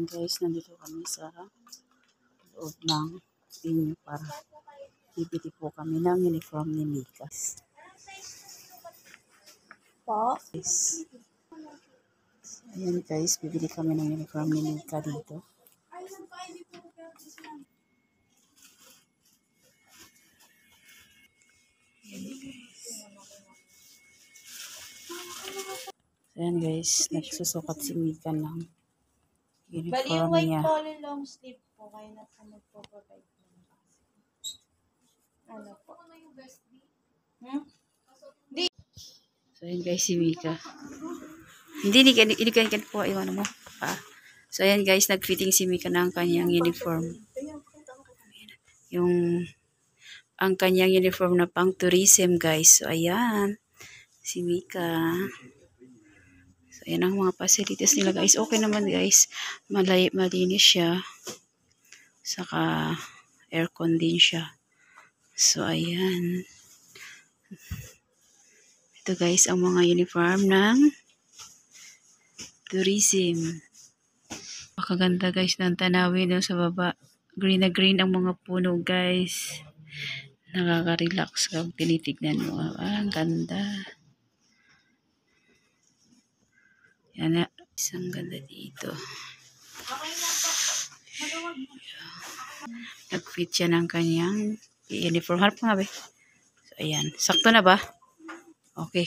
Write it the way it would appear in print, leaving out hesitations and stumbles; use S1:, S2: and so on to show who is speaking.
S1: Ayan guys, nandito kami sa loob ng venue para bibili po kami ng uniform ni Mika. Guys. Ayan guys, bibili kami ng uniform ni Mika dito. Ayan guys, nagsusukat si Mika ng uniform
S2: bali yung white
S1: niya.
S2: polo long sleeve po, kaya nasa magpo-provide po. Ano po?
S1: So ayan guys, si Mika. Hindi ka po, iwan mo. So ayan guys, nagfitting si Mika ng kanyang uniform. Ang kanyang uniform na pang tourism guys. So ayan, si Mika. So ayan ang mga facilities nila guys. Okay naman guys. Malinis siya. Saka aircon din siya. So ayan. Ito guys ang mga uniform ng tourism. Makaganda guys ng tanawin doon sa baba. Green na green ang mga puno guys. Nakaka-relax kapag tinitignan mo. Ang ganda. Yan na. Isang ganda dito. Nag-fit siya ng kanyang uniform. Harap nga ba? So, ayan. Sakto na ba? Okay.